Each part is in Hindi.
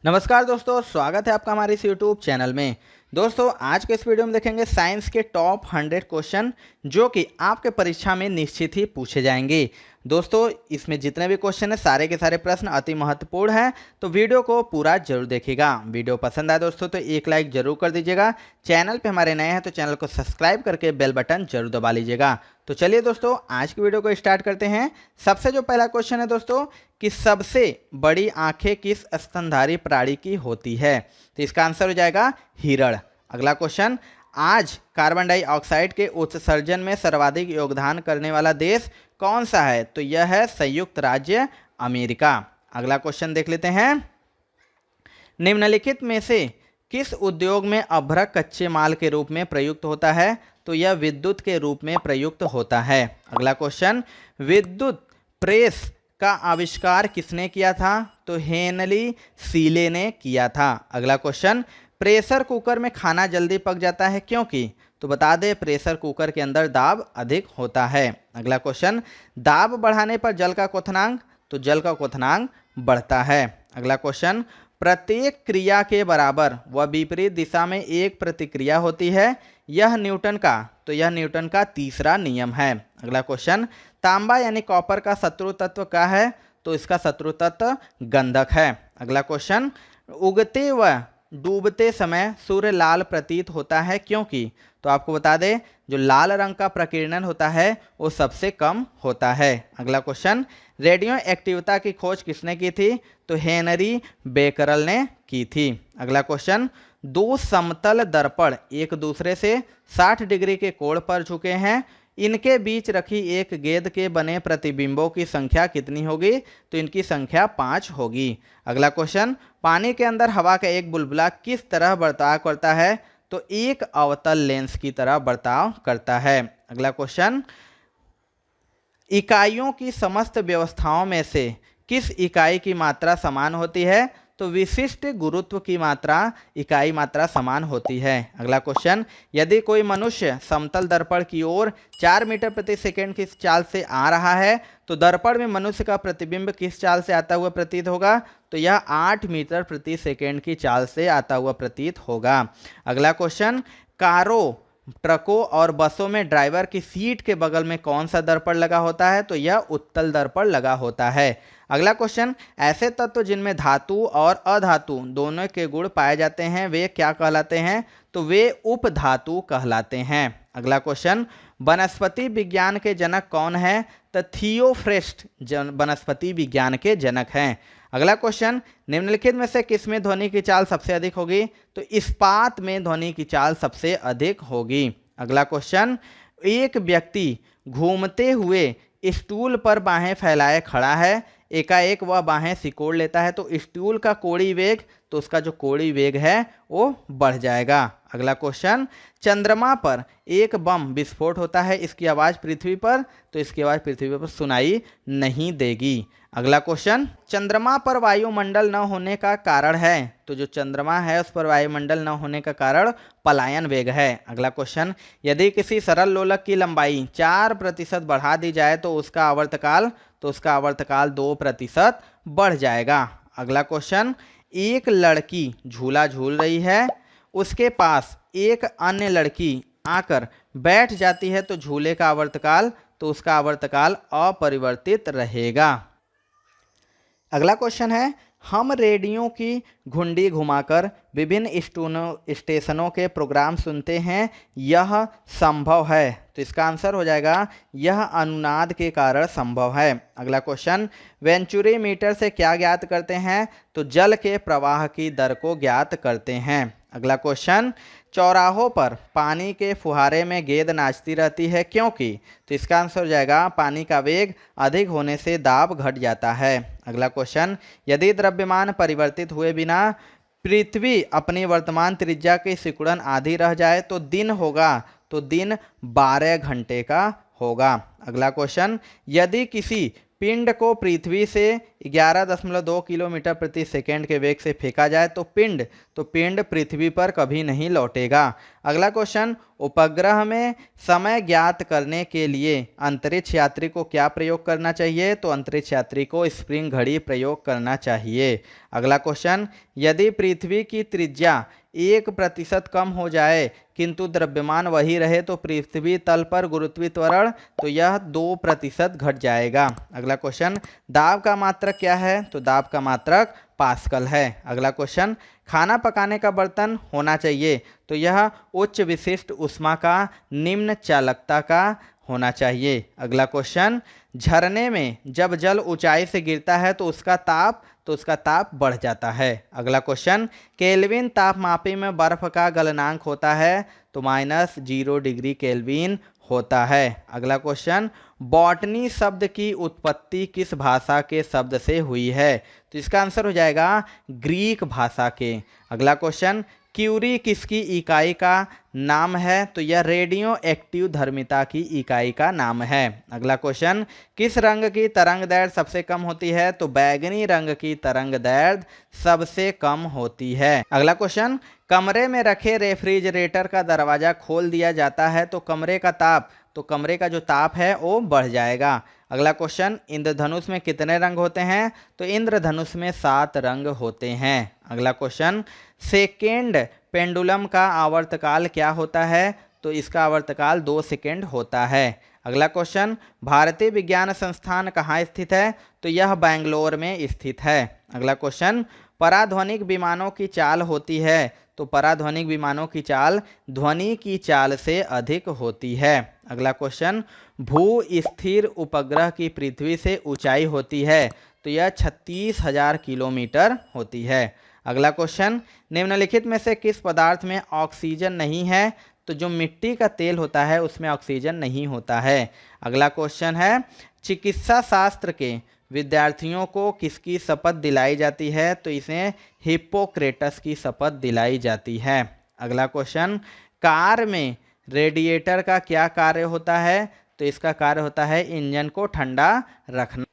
नमस्कार दोस्तों, स्वागत है आपका हमारे इस यूट्यूब चैनल में। दोस्तों, आज के इस वीडियो में देखेंगे साइंस के टॉप 100 क्वेश्चन जो कि आपके परीक्षा में निश्चित ही पूछे जाएंगे। दोस्तों, इसमें जितने भी क्वेश्चन हैं सारे के सारे प्रश्न अति महत्वपूर्ण हैं, तो वीडियो को पूरा जरूर देखिएगा। वीडियो पसंद आए दोस्तों तो एक लाइक जरूर कर दीजिएगा। चैनल पे हमारे नए हैं तो चैनल को सब्सक्राइब करके बेल बटन जरूर दबा लीजिएगा। तो चलिए दोस्तों, आज की वीडियो को स्टार्ट करते हैं। सबसे जो पहला क्वेश्चन है दोस्तों कि सबसे बड़ी आंखें किस स्तनधारी प्राणी की होती है? तो इसका आंसर हो जाएगा हिरण। अगला क्वेश्चन, आज कार्बन डाइऑक्साइड के उत्सर्जन में सर्वाधिक योगदान करने वाला देश कौन सा है? तो यह है संयुक्त राज्य अमेरिका। अगला क्वेश्चन देख लेते हैं। निम्नलिखित में से किस उद्योग में अभ्रक कच्चे माल के रूप में प्रयुक्त होता है? तो यह विद्युत के रूप में प्रयुक्त होता है। अगला क्वेश्चन, विद्युत प्रेस का आविष्कार किसने किया था? तो हेनली सीले ने किया था। अगला क्वेश्चन, प्रेशर कुकर में खाना जल्दी पक जाता है क्योंकि? तो बता दें, प्रेशर कुकर के अंदर दाब अधिक होता है। अगला क्वेश्चन, दाब बढ़ाने पर जल का क्वथनांक? तो जल का क्वथनांक बढ़ता है। अगला क्वेश्चन, प्रत्येक क्रिया के बराबर व विपरीत दिशा में एक प्रतिक्रिया होती है, यह न्यूटन का? तो यह न्यूटन का तीसरा नियम है। अगला क्वेश्चन, तांबा यानी कॉपर का शत्रु तत्व क्या है? तो इसका शत्रु तत्व गंधक है। अगला क्वेश्चन, उगते व डूबते समय सूर्य लाल प्रतीत होता है क्योंकि? तो आपको बता दें, जो लाल रंग का प्रकीर्णन होता है वो सबसे कम होता है। अगला क्वेश्चन, रेडियो एक्टिविटी की खोज किसने की थी? तो हेनरी बेकरल ने की थी। अगला क्वेश्चन, दो समतल दर्पण एक दूसरे से 60 डिग्री के कोण पर झुके हैं, इनके बीच रखी एक गेंद के बने प्रतिबिंबों की संख्या कितनी होगी? तो इनकी संख्या 5 होगी। अगला क्वेश्चन, पानी के अंदर हवा का एक बुलबुला किस तरह बर्ताव करता है? तो एक अवतल लेंस की तरह बर्ताव करता है। अगला क्वेश्चन, इकाइयों की समस्त व्यवस्थाओं में से किस इकाई की मात्रा समान होती है? तो विशिष्ट गुरुत्व की मात्रा इकाई मात्रा समान होती है। अगला क्वेश्चन, यदि कोई मनुष्य समतल दर्पण की ओर 4 मीटर प्रति सेकंड की चाल से आ रहा है तो दर्पण में मनुष्य का प्रतिबिंब किस चाल से आता हुआ प्रतीत होगा? तो यह 8 मीटर प्रति सेकंड की चाल से आता हुआ प्रतीत होगा। अगला क्वेश्चन, कारों, ट्रकों और बसों में ड्राइवर की सीट के बगल में कौन सा दर्पण लगा होता है? तो यह उत्तल दर्पण लगा होता है। अगला क्वेश्चन, ऐसे तत्व जिनमें धातु और अधातु दोनों के गुण पाए जाते हैं वे क्या कहलाते हैं? तो वे उपधातु कहलाते हैं। अगला क्वेश्चन, वनस्पति विज्ञान के जनक कौन है? तो थियोफ्रेस्ट वनस्पति विज्ञान के जनक हैं। अगला क्वेश्चन, निम्नलिखित में से किसमें ध्वनि की चाल सबसे अधिक होगी? तो इस्पात में ध्वनि की चाल सबसे अधिक होगी। अगला क्वेश्चन, एक व्यक्ति घूमते हुए स्टूल पर बाहें फैलाए खड़ा है, एकाएक वह बाहें सिकोड़ लेता है तो स्टूल का कोणीय वेग, तो उसका जो कोणीय वेग है वो बढ़ जाएगा। अगला क्वेश्चन, चंद्रमा पर एक बम विस्फोट होता है, इसकी आवाज़ पृथ्वी पर? तो इसकी आवाज़ पृथ्वी पर सुनाई नहीं देगी। अगला क्वेश्चन, चंद्रमा पर वायुमंडल न होने का कारण है? तो जो चंद्रमा है उस पर वायुमंडल न होने का कारण पलायन वेग है। अगला क्वेश्चन, यदि किसी सरल लोलक की लंबाई 4% बढ़ा दी जाए तो उसका आवर्तकाल? तो उसका आवर्तकाल 2% बढ़ जाएगा। अगला क्वेश्चन, एक लड़की झूला झूल रही है, उसके पास एक अन्य लड़की आकर बैठ जाती है तो झूले का आवर्तकाल? तो उसका आवर्तकाल अपरिवर्तित रहेगा। अगला क्वेश्चन है, हम रेडियो की घुंडी घुमाकर विभिन्न स्टेशनों के प्रोग्राम सुनते हैं, यह संभव है? तो इसका आंसर हो जाएगा, यह अनुनाद के कारण संभव है। अगला क्वेश्चन, वेंचुरी मीटर से क्या ज्ञात करते हैं? तो जल के प्रवाह की दर को ज्ञात करते हैं। अगला क्वेश्चन, चौराहों पर पानी के फुहारे में गेंद नाचती रहती है क्योंकि? तो इसका आंसर हो जाएगा, पानी का वेग अधिक होने से दाब घट जाता है। अगला क्वेश्चन, यदि द्रव्यमान परिवर्तित हुए बिना पृथ्वी अपनी वर्तमान त्रिज्या की सिकुड़न आधी रह जाए तो दिन होगा? तो दिन 12 घंटे का होगा। अगला क्वेश्चन, यदि किसी पिंड को पृथ्वी से 11.2 किलोमीटर प्रति सेकंड के वेग से फेंका जाए तो पिंड पृथ्वी पर कभी नहीं लौटेगा। अगला क्वेश्चन, उपग्रह में समय ज्ञात करने के लिए अंतरिक्ष यात्री को क्या प्रयोग करना चाहिए? तो अंतरिक्ष यात्री को स्प्रिंग घड़ी प्रयोग करना चाहिए। अगला क्वेश्चन, यदि पृथ्वी की त्रिज्या 1% कम हो जाए किंतु द्रव्यमान वही रहे तो पृथ्वी तल पर गुरुत्वीय त्वरण तो यह 2% घट जाएगा। अगला क्वेश्चन, दाब का मात्रक क्या है? तो दाब का मात्रक पास्कल है। अगला क्वेश्चन, खाना पकाने का बर्तन होना चाहिए तो यह उच्च विशिष्ट ऊष्मा का, निम्न चालकता का होना चाहिए। अगला क्वेश्चन, झरने में जब जल ऊंचाई से गिरता है तो उसका ताप बढ़ जाता है। अगला क्वेश्चन, केल्विन तापमापी में बर्फ का गलनांक होता है तो -0 डिग्री केल्विन होता है। अगला क्वेश्चन, बॉटनी शब्द की उत्पत्ति किस भाषा के शब्द से हुई है? तो इसका आंसर हो जाएगा ग्रीक भाषा के। अगला क्वेश्चन, क्यूरी किसकी इकाई का नाम है? तो यह रेडियो एक्टिव धर्मिता की इकाई का नाम है। अगला क्वेश्चन, किस रंग की तरंग दैर्ध्य सबसे कम होती है? तो बैगनी रंग की तरंग दैर्ध्य सबसे कम होती है। अगला क्वेश्चन, कमरे में रखे रेफ्रिजरेटर का दरवाजा खोल दिया जाता है तो कमरे का जो ताप है वो बढ़ जाएगा। अगला क्वेश्चन, इंद्रधनुष में कितने रंग होते हैं? तो इंद्रधनुष में 7 रंग होते हैं। अगला क्वेश्चन, सेकेंड पेंडुलम का आवर्तकाल क्या होता है? तो इसका आवर्तकाल 2 सेकेंड होता है। अगला क्वेश्चन, भारतीय विज्ञान संस्थान कहाँ स्थित है? तो यह बेंगलोर में स्थित है। अगला क्वेश्चन, पराध्वनिक विमानों की चाल होती है तो पराध्वनिक विमानों की चाल ध्वनि की चाल से अधिक होती है। अगला क्वेश्चन, भू स्थिर उपग्रह की पृथ्वी से ऊंचाई होती है तो यह 36,000 किलोमीटर होती है। अगला क्वेश्चन, निम्नलिखित में से किस पदार्थ में ऑक्सीजन नहीं है? तो जो मिट्टी का तेल होता है उसमें ऑक्सीजन नहीं होता है। अगला क्वेश्चन है, चिकित्सा शास्त्र के विद्यार्थियों को किसकी शपथ दिलाई जाती है? तो इसे हिप्पोक्रेटस की शपथ दिलाई जाती है। अगला क्वेश्चन, कार में रेडिएटर का क्या कार्य होता है? तो इसका कार्य होता है इंजन को ठंडा रखना।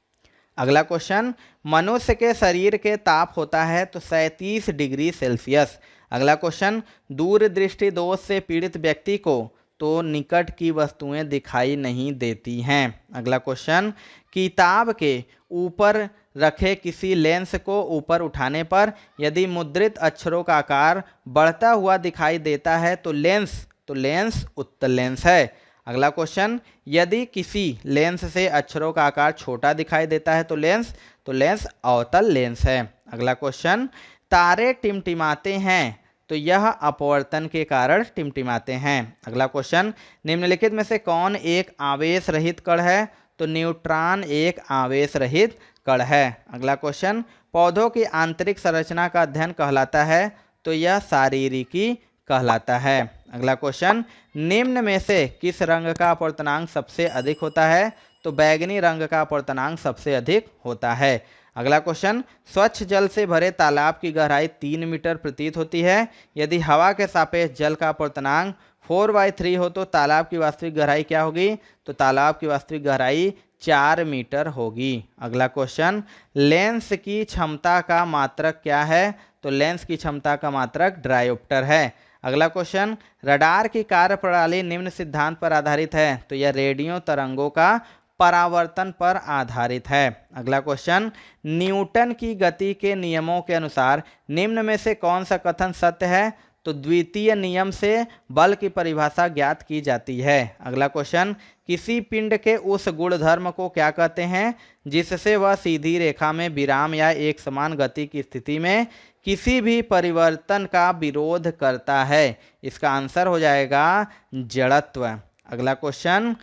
अगला क्वेश्चन, मनुष्य के शरीर के ताप होता है तो 37 डिग्री सेल्सियस। अगला क्वेश्चन, दूरदृष्टि दोष से पीड़ित व्यक्ति को तो निकट की वस्तुएं दिखाई नहीं देती हैं। अगला क्वेश्चन, किताब के ऊपर रखे किसी लेंस को ऊपर उठाने पर यदि मुद्रित अक्षरों का आकार बढ़ता हुआ दिखाई देता है तो लेंस उत्तल लेंस है। अगला क्वेश्चन, यदि किसी लेंस से अक्षरों का आकार छोटा दिखाई देता है तो लेंस अवतल लेंस है। अगला क्वेश्चन, तारे टिमटिमाते हैं तो यह अपवर्तन के कारण टिमटिमाते हैं। अगला क्वेश्चन, निम्नलिखित में से कौन एक आवेश रहित कण है? तो न्यूट्रॉन एक आवेश रहित कण है। अगला क्वेश्चन, पौधों की आंतरिक संरचना का अध्ययन कहलाता है तो यह शारीरिकी कहलाता है। अगला क्वेश्चन, निम्न में से किस रंग का अपवर्तनांक सबसे अधिक होता है? तो बैगनी रंग का अपवर्तनांक सबसे अधिक होता है। अगला क्वेश्चन, स्वच्छ जल से भरे तालाब की गहराई 3 मीटर प्रतीत होती है। यदि हवा के सापेक्ष जल का अपवर्तनांक 4/3 हो तो तालाब की वास्तविक गहराई क्या होगी? तो तालाब की वास्तविक गहराई 4 मीटर होगी। अगला क्वेश्चन, लेंस की क्षमता का मात्रक क्या है? तो लेंस की क्षमता का मात्रक डायोप्टर है। अगला क्वेश्चन, रडार की कार्यप्रणाली निम्न सिद्धांत पर आधारित है तो यह रेडियो तरंगों का परावर्तन पर आधारित है। अगला क्वेश्चन, न्यूटन की गति के नियमों के अनुसार निम्न में से कौन सा कथन सत्य है? तो द्वितीय नियम से बल की परिभाषा ज्ञात की जाती है। अगला क्वेश्चन, किसी पिंड के उस गुणधर्म को क्या कहते हैं जिससे वह सीधी रेखा में विराम या एक समान गति की स्थिति में किसी भी परिवर्तन का विरोध करता है? इसका आंसर हो जाएगा जड़त्व। अगला क्वेश्चन,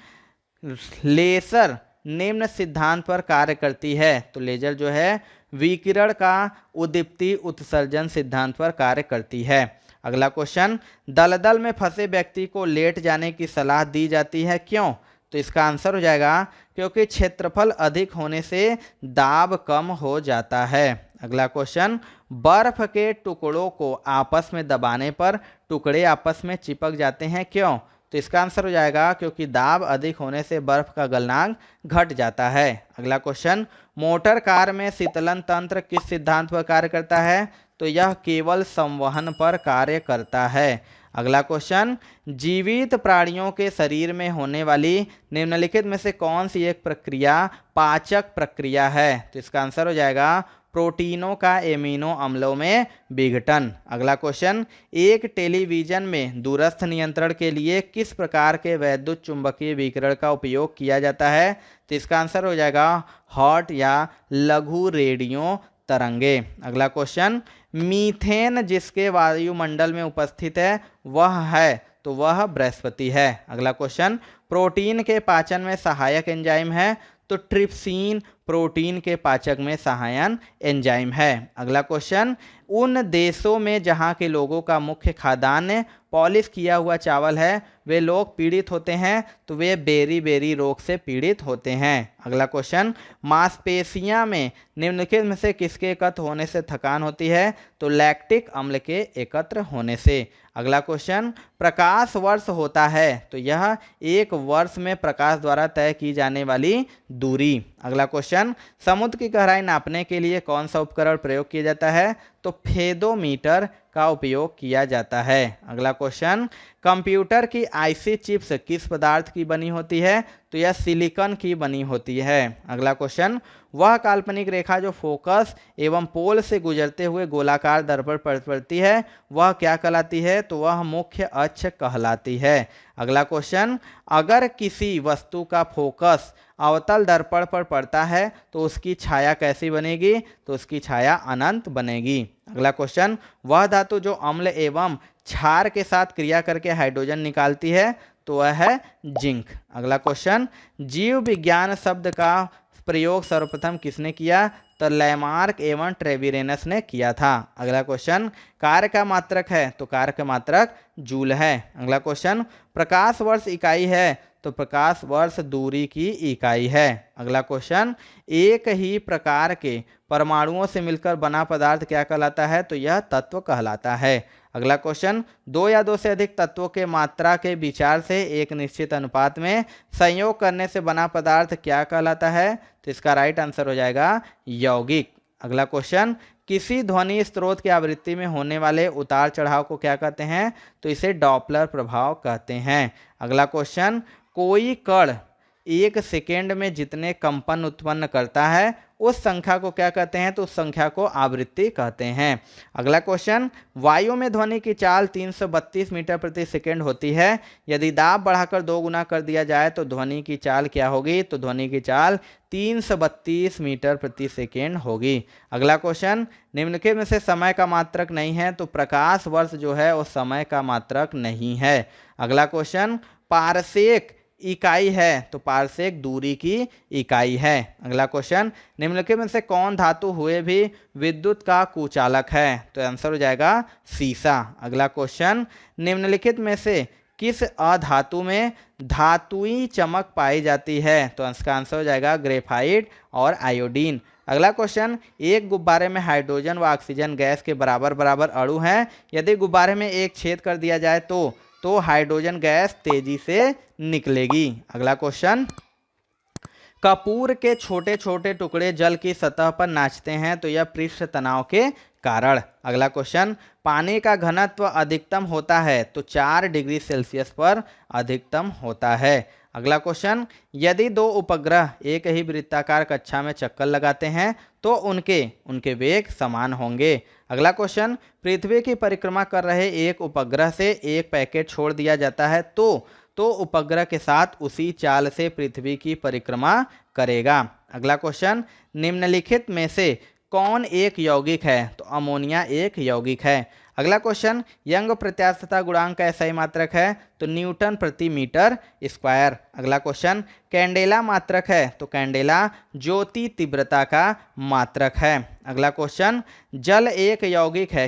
लेजर निम्न सिद्धांत पर कार्य करती है तो लेजर जो है विकिरण का उद्दीप्ति उत्सर्जन सिद्धांत पर कार्य करती है। अगला क्वेश्चन, दलदल में फंसे व्यक्ति को लेट जाने की सलाह दी जाती है, क्यों? तो इसका आंसर हो जाएगा क्योंकि क्षेत्रफल अधिक होने से दाब कम हो जाता है। अगला क्वेश्चन, बर्फ के टुकड़ों को आपस में दबाने पर टुकड़े आपस में चिपक जाते हैं, क्यों? तो इसका आंसर हो जाएगा क्योंकि दाब अधिक होने से बर्फ का गलनांक घट जाता है। अगला क्वेश्चन, मोटर कार में शीतलन तंत्र किस सिद्धांत पर कार्य करता है? तो यह केवल संवहन पर कार्य करता है। अगला क्वेश्चन, जीवित प्राणियों के शरीर में होने वाली निम्नलिखित में से कौन सी एक प्रक्रिया पाचक प्रक्रिया है? तो इसका आंसर हो जाएगा प्रोटीनों का एमिनो अम्लों में विघटन। अगला क्वेश्चन, एक टेलीविजन में दूरस्थ नियंत्रण के लिए किस प्रकार के वैद्युत चुंबकीय विकिरण का उपयोग किया जाता है? तो इसका आंसर हो जाएगा हॉट या लघु रेडियो तरंगे। अगला क्वेश्चन, मीथेन जिसके वायुमंडल में उपस्थित है वह है, तो वह बृहस्पति है। अगला क्वेश्चन, प्रोटीन के पाचन में सहायक एंजाइम है, तो ट्रिप्सिन प्रोटीन के पाचक में सहायन एंजाइम है। अगला क्वेश्चन, उन देशों में जहां के लोगों का मुख्य खाद्यान्न पॉलिश किया हुआ चावल है वे लोग पीड़ित होते हैं, तो वे बेरी रोग से पीड़ित होते हैं। अगला क्वेश्चन, मांसपेशियां में निम्नलिखित में से किसके एकत्र होने से थकान होती है? तो लैक्टिक अम्ल के एकत्र होने से। अगला क्वेश्चन, प्रकाश वर्ष होता है, तो यह एक वर्ष में प्रकाश द्वारा तय की जाने वाली दूरी। अगला क्वेश्चन, समुद्र की गहराई नापने के लिए कौन सा उपकरण प्रयोग किया जाता है? तो फेदोमीटर का उपयोग किया जाता है। अगला क्वेश्चन, कंप्यूटर की आईसी चिप्स किस पदार्थ की बनी होती है? तो यह सिलिकॉन की बनी होती है। अगला क्वेश्चन, वह काल्पनिक रेखा जो फोकस एवं पोल से गुजरते हुए गोलाकार दर्पण पर पड़ती है वह क्या कहलाती है? तो वह मुख्य अक्ष कहलाती है। अगला क्वेश्चन, अगर किसी वस्तु का फोकस अवतल दर्पण पर पड़ता है तो उसकी छाया कैसी बनेगी? तो उसकी छाया अनंत बनेगी। अगला क्वेश्चन, वह धातु जो अम्ल एवं क्षार के साथ क्रिया करके हाइड्रोजन निकालती है, तो वह है जिंक। अगला क्वेश्चन, जीव विज्ञान शब्द का प्रयोग सर्वप्रथम किसने किया? तो लैमार्क एवं ट्रेविरेनस ने किया था। अगला क्वेश्चन, कार्य का मात्रक है, तो कार्य का मात्रक जूल है। अगला क्वेश्चन, प्रकाश वर्ष इकाई है, तो प्रकाश वर्ष दूरी की इकाई है। अगला क्वेश्चन, एक ही प्रकार के परमाणुओं से मिलकर बना पदार्थ क्या कहलाता है? तो यह तत्व कहलाता है। अगला क्वेश्चन, दो या दो से अधिक तत्वों के मात्रा के विचार से एक निश्चित अनुपात में संयोग करने से बना पदार्थ क्या कहलाता है? तो इसका राइट आंसर हो जाएगा यौगिक। अगला क्वेश्चन, किसी ध्वनि स्रोत की आवृत्ति में होने वाले उतार चढ़ाव को क्या कहते हैं? तो इसे डॉपलर प्रभाव कहते हैं। अगला क्वेश्चन, कोई कण एक सेकेंड में जितने कंपन उत्पन्न करता है उस संख्या को क्या कहते हैं? तो उस संख्या को आवृत्ति कहते हैं। अगला क्वेश्चन, वायु में ध्वनि की चाल 332 मीटर प्रति सेकेंड होती है, यदि दाब बढ़ाकर 2 गुना कर दिया जाए तो ध्वनि की चाल क्या होगी? तो ध्वनि की चाल 332 मीटर प्रति सेकेंड होगी। अगला क्वेश्चन, निम्नलिखित में से समय का मात्रक नहीं है, तो प्रकाश वर्ष जो है वो समय का मात्रक नहीं है। अगला क्वेश्चन, पारसेक इकाई है, तो पारसेक दूरी की इकाई है। अगला क्वेश्चन, निम्नलिखित में से कौन धातु हुए भी विद्युत का कुचालक है? तो आंसर हो जाएगा सीसा। अगला क्वेश्चन, निम्नलिखित में से किस अधातु में धातुई चमक पाई जाती है? तो इसका आंसर हो जाएगा ग्रेफाइट और आयोडीन। अगला क्वेश्चन, एक गुब्बारे में हाइड्रोजन व ऑक्सीजन गैस के बराबर बराबर अणु हैं, यदि गुब्बारे में एक छेद कर दिया जाए तो हाइड्रोजन गैस तेजी से निकलेगी। अगला क्वेश्चन, कपूर के छोटे छोटे टुकड़े जल की सतह पर नाचते हैं, तो यह पृष्ठ तनाव के कारण। अगला क्वेश्चन, पानी का घनत्व अधिकतम होता है तो 4 डिग्री सेल्सियस पर अधिकतम होता है। अगला क्वेश्चन, यदि 2 उपग्रह एक ही वृत्ताकार कक्षा में चक्कर लगाते हैं तो उनके वेग समान होंगे। अगला क्वेश्चन, पृथ्वी की परिक्रमा कर रहे एक उपग्रह से एक पैकेट छोड़ दिया जाता है तो उपग्रह के साथ उसी चाल से पृथ्वी की परिक्रमा करेगा। अगला क्वेश्चन, निम्नलिखित में से कौन एक यौगिक है? तो अमोनिया एक यौगिक है। अगला क्वेश्चन, यंग प्रत्यास्थता गुणांक का SI मात्रक है? तो न्यूटन प्रति मीटर स्क्वायर। अगला क्वेश्चन, कैंडेला मात्रक है? तो कैंडेला ज्योति तीव्रता का मात्रक है। अगला क्वेश्चन, जल एक यौगिक है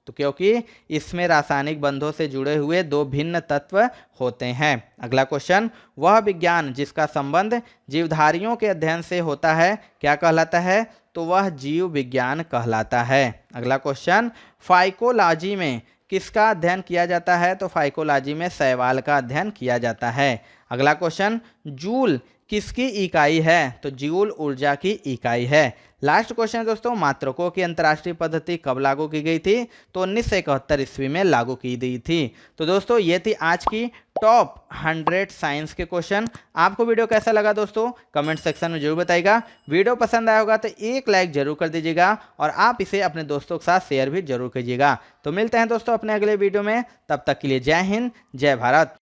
क्योंकि इसमें रासायनिक बंधों से जुड़े हुए 2 भिन्न तत्व होते हैं। अगला क्वेश्चन, वह विज्ञान जिसका संबंध जीवधारियों के अध्ययन से होता है क्या कहलाता है? तो वह जीव विज्ञान कहलाता है। अगला क्वेश्चन, फाइकोलॉजी में किसका अध्ययन किया जाता है? तो फाइकोलॉजी में शैवाल का अध्ययन किया जाता है। अगला क्वेश्चन, जूल किसकी इकाई है? तो जूल ऊर्जा की इकाई है। लास्ट क्वेश्चन दोस्तों, मात्रकों की अंतर्राष्ट्रीय पद्धति कब लागू की गई थी? तो 1971 ईस्वी में लागू की गई थी। तो दोस्तों ये थी आज की टॉप 100 साइंस के क्वेश्चन। आपको वीडियो कैसा लगा दोस्तों? कमेंट सेक्शन में जरूर बताइएगा। वीडियो पसंद आया होगा तो एक लाइक जरूर कर दीजिएगा और आप इसे अपने दोस्तों के साथ शेयर भी जरूर कीजिएगा। तो मिलते हैं दोस्तों अपने अगले वीडियो में, तब तक के लिए जय हिंद, जय भारत।